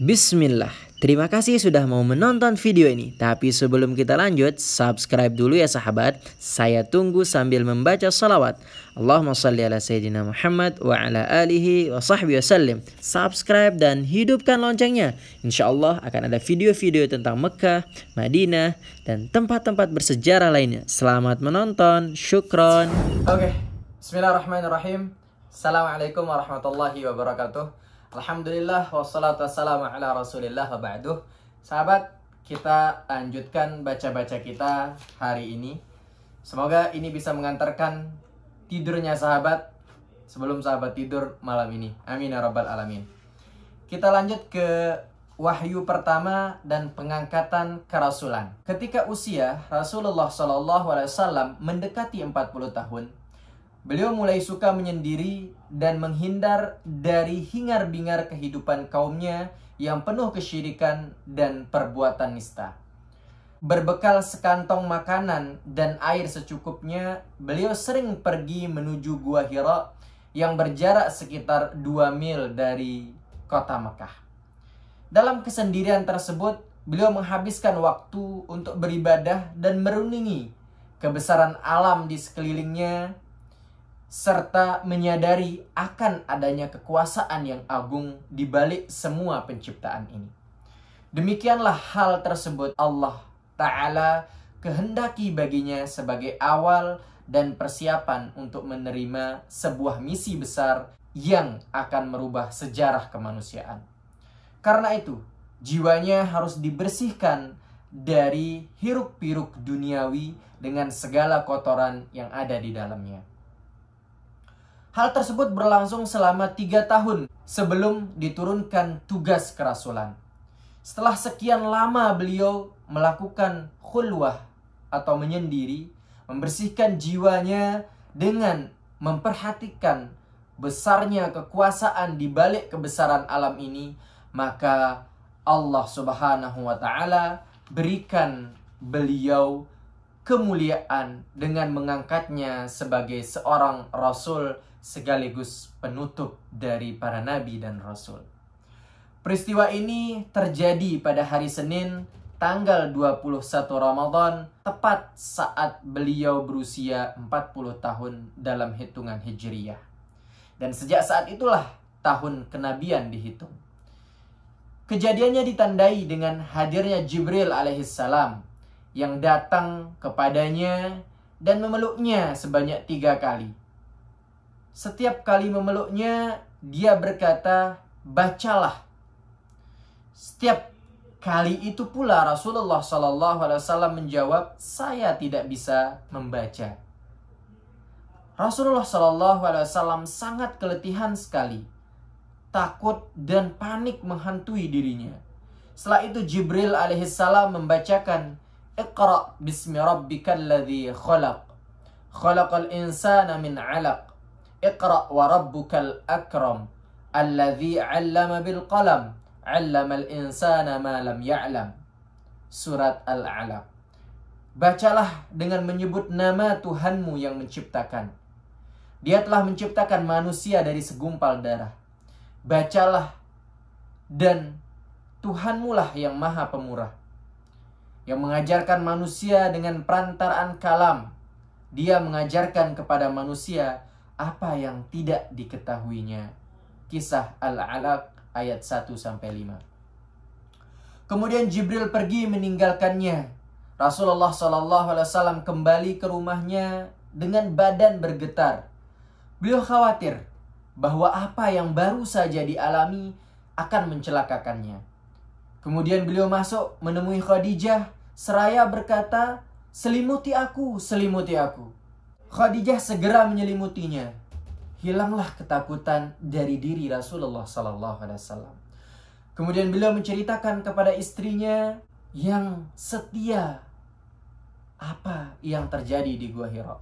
Bismillah, terima kasih sudah mau menonton video ini. Tapi sebelum kita lanjut, subscribe dulu ya sahabat. Saya tunggu sambil membaca salawat. Allahumma salli ala Sayyidina Muhammad wa ala alihi wa sahbihi wasallim. Subscribe dan hidupkan loncengnya. Insya Allah akan ada video-video tentang Mekah, Madinah, dan tempat-tempat bersejarah lainnya. Selamat menonton, syukron. Oke, bismillahirrahmanirrahim. Assalamualaikum warahmatullahi wabarakatuh. Alhamdulillah wassalatu wassalamu ala rasulillah wa ba'duh. Sahabat, kita lanjutkan baca-baca kita hari ini. Semoga ini bisa mengantarkan tidurnya sahabat sebelum sahabat tidur malam ini. Amin ya rabbal alamin. Kita lanjut ke wahyu pertama dan pengangkatan kerasulan. Ketika usia Rasulullah SAW mendekati 40 tahun, beliau mulai suka menyendiri dan menghindar dari hingar-bingar kehidupan kaumnya yang penuh kesyirikan dan perbuatan nista. Berbekal sekantong makanan dan air secukupnya, beliau sering pergi menuju Gua Hira yang berjarak sekitar 2 mil dari kota Mekah. Dalam kesendirian tersebut, beliau menghabiskan waktu untuk beribadah dan merenungi kebesaran alam di sekelilingnya, serta menyadari akan adanya kekuasaan yang agung di balik semua penciptaan ini. Demikianlah hal tersebut Allah Ta'ala kehendaki baginya sebagai awal dan persiapan untuk menerima sebuah misi besar yang akan merubah sejarah kemanusiaan. Karena itu, jiwanya harus dibersihkan dari hiruk-pikuk duniawi dengan segala kotoran yang ada di dalamnya. Hal tersebut berlangsung selama 3 tahun sebelum diturunkan tugas kerasulan. Setelah sekian lama beliau melakukan khulwah atau menyendiri, membersihkan jiwanya dengan memperhatikan besarnya kekuasaan di balik kebesaran alam ini, maka Allah Subhanahu wa Ta'ala berikan beliau kemuliaan dengan mengangkatnya sebagai seorang rasul sekaligus penutup dari para nabi dan rasul. Peristiwa ini terjadi pada hari Senin tanggal 21 Ramadan, tepat saat beliau berusia 40 tahun dalam hitungan Hijriyah. Dan sejak saat itulah tahun kenabian dihitung. Kejadiannya ditandai dengan hadirnya Jibril alaihissalam yang datang kepadanya dan memeluknya sebanyak 3 kali. Setiap kali memeluknya, dia berkata, "Bacalah." Setiap kali itu pula Rasulullah SAW menjawab, "Saya tidak bisa membaca." Rasulullah SAW sangat keletihan sekali. Takut dan panik menghantui dirinya. Setelah itu Jibril alaihissalam membacakan, "Iqra bismi rabbikal ladzi khalaq. Khalaqal insana min 'alaq. Iqra wa rabbukal akram. Alladzi 'allama bil qalam. 'Allamal insana ma lam ya'lam." Surat Al-Alaq. Bacalah dengan menyebut nama Tuhanmu yang menciptakan. Dia telah menciptakan manusia dari segumpal darah. Bacalah, dan Tuhanmu lah yang maha pemurah, yang mengajarkan manusia dengan perantaraan kalam. Dia mengajarkan kepada manusia apa yang tidak diketahuinya. Kisah Al-Alaq ayat 1-5. Kemudian Jibril pergi meninggalkannya. Rasulullah SAW kembali ke rumahnya dengan badan bergetar. Beliau khawatir bahwa apa yang baru saja dialami akan mencelakakannya. Kemudian beliau masuk menemui Khadijah seraya berkata, "Selimuti aku, selimuti aku." Khadijah segera menyelimutinya. Hilanglah ketakutan dari diri Rasulullah SAW. Kemudian beliau menceritakan kepada istrinya yang setia apa yang terjadi di Gua Hira.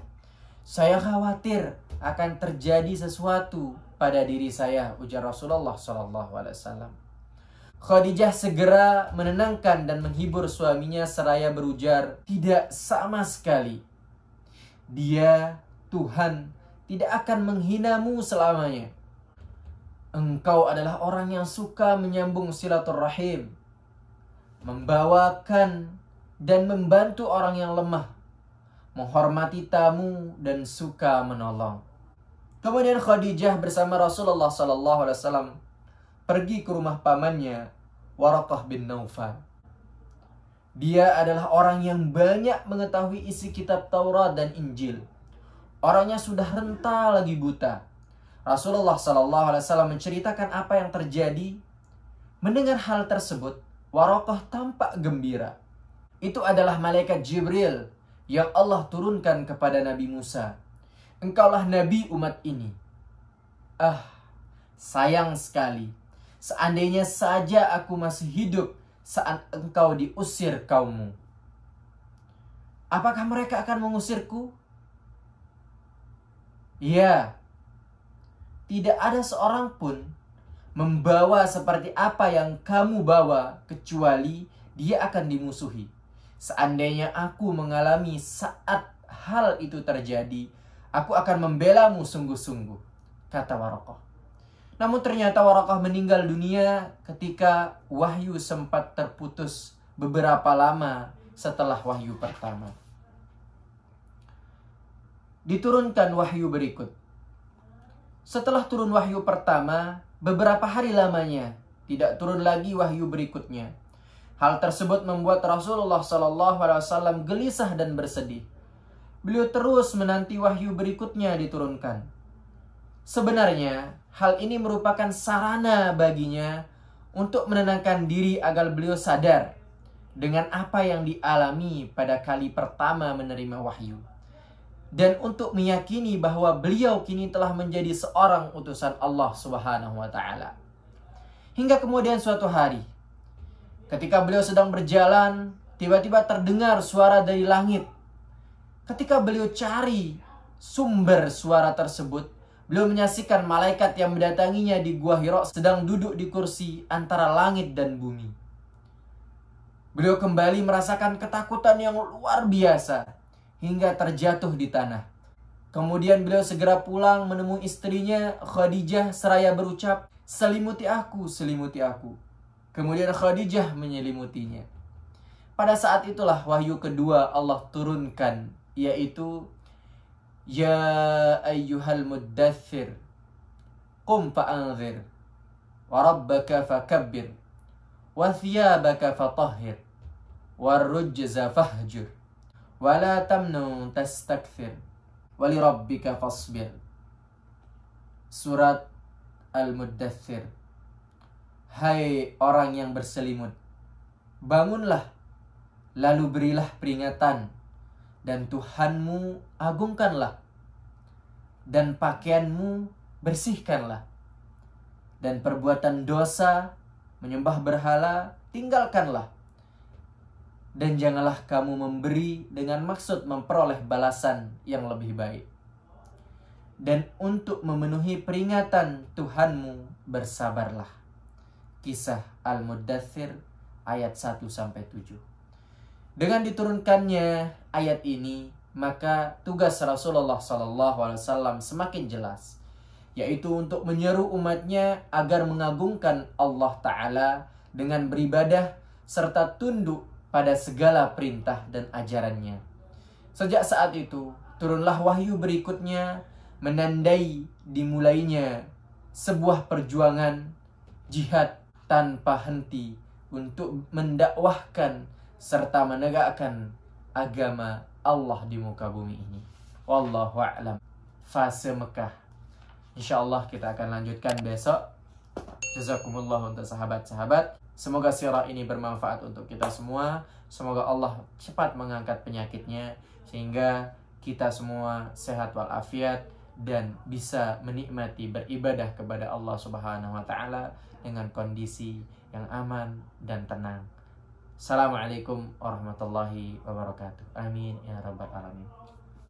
"Saya khawatir akan terjadi sesuatu pada diri saya," ujar Rasulullah SAW. Khadijah segera menenangkan dan menghibur suaminya seraya berujar, "Tidak sama sekali. Dia, Tuhan, tidak akan menghinamu selamanya. Engkau adalah orang yang suka menyambung silaturrahim, membawakan dan membantu orang yang lemah, menghormati tamu dan suka menolong. Kemudian Khadijah bersama Rasulullah SAW pergi ke rumah pamannya Waraqah bin Naufal. Dia adalah orang yang banyak mengetahui isi kitab Taurat dan Injil. Orangnya sudah renta lagi buta. Rasulullah SAW menceritakan apa yang terjadi. Mendengar hal tersebut, Waraqah tampak gembira. Itu adalah malaikat Jibril yang Allah turunkan kepada Nabi Musa. Engkaulah nabi umat ini. Sayang sekali. Seandainya saja aku masih hidup saat engkau diusir kaummu. Apakah mereka akan mengusirku? Ya. Tidak ada seorang pun membawa seperti apa yang kamu bawa, kecuali dia akan dimusuhi. Seandainya aku mengalami saat hal itu terjadi, aku akan membelamu sungguh-sungguh, kata Waraqah. Namun ternyata Waraqah meninggal dunia ketika wahyu sempat terputus beberapa lama setelah wahyu pertama. Diturunkan wahyu berikut. Setelah turun wahyu pertama, beberapa hari lamanya tidak turun lagi wahyu berikutnya. Hal tersebut membuat Rasulullah SAW gelisah dan bersedih. Beliau terus menanti wahyu berikutnya diturunkan. Sebenarnya, hal ini merupakan sarana baginya untuk menenangkan diri agar beliau sadar dengan apa yang dialami pada kali pertama menerima wahyu. Dan untuk meyakini bahwa beliau kini telah menjadi seorang utusan Allah Subhanahu wa Ta'ala. Hingga kemudian suatu hari, ketika beliau sedang berjalan, tiba-tiba terdengar suara dari langit. Ketika beliau cari sumber suara tersebut, beliau menyaksikan malaikat yang mendatanginya di Gua Hira sedang duduk di kursi antara langit dan bumi. Beliau kembali merasakan ketakutan yang luar biasa hingga terjatuh di tanah. Kemudian beliau segera pulang menemui istrinya Khadijah seraya berucap, "Selimuti aku, selimuti aku." Kemudian Khadijah menyelimutinya. Pada saat itulah wahyu kedua Allah turunkan, yaitu Ya ayyuhal muddathir qum fa'anzir wa rabbaka fakabbir wa thiyabaka fatahhir warrujza fahjur wa la tamnun tastakthir wa li rabbika fasbir. Surat Al-Muddathir. Hai orang yang berselimut, bangunlah, lalu berilah peringatan, dan Tuhanmu agungkanlah, dan pakaianmu bersihkanlah, dan perbuatan dosa, menyembah berhala, tinggalkanlah, dan janganlah kamu memberi dengan maksud memperoleh balasan yang lebih baik. Dan untuk memenuhi peringatan Tuhanmu, bersabarlah. Kisah Al-Muddathir ayat 1-7. Dengan diturunkannya ayat ini, maka tugas Rasulullah SAW semakin jelas, yaitu untuk menyeru umatnya agar mengagungkan Allah Ta'ala dengan beribadah serta tunduk pada segala perintah dan ajarannya. Sejak saat itu, turunlah wahyu berikutnya menandai dimulainya sebuah perjuangan jihad tanpa henti untuk mendakwahkan serta menegakkan agama Allah di muka bumi ini. Wallahu a'lam. Fase Mekah, insyaallah kita akan lanjutkan besok. Jazakumullah untuk sahabat-sahabat. Semoga sirah ini bermanfaat untuk kita semua. Semoga Allah cepat mengangkat penyakitnya sehingga kita semua sehat walafiat dan bisa menikmati beribadah kepada Allah Subhanahu wa Ta'ala dengan kondisi yang aman dan tenang. Assalamualaikum warahmatullahi wabarakatuh. Amin ya rabbal alamin.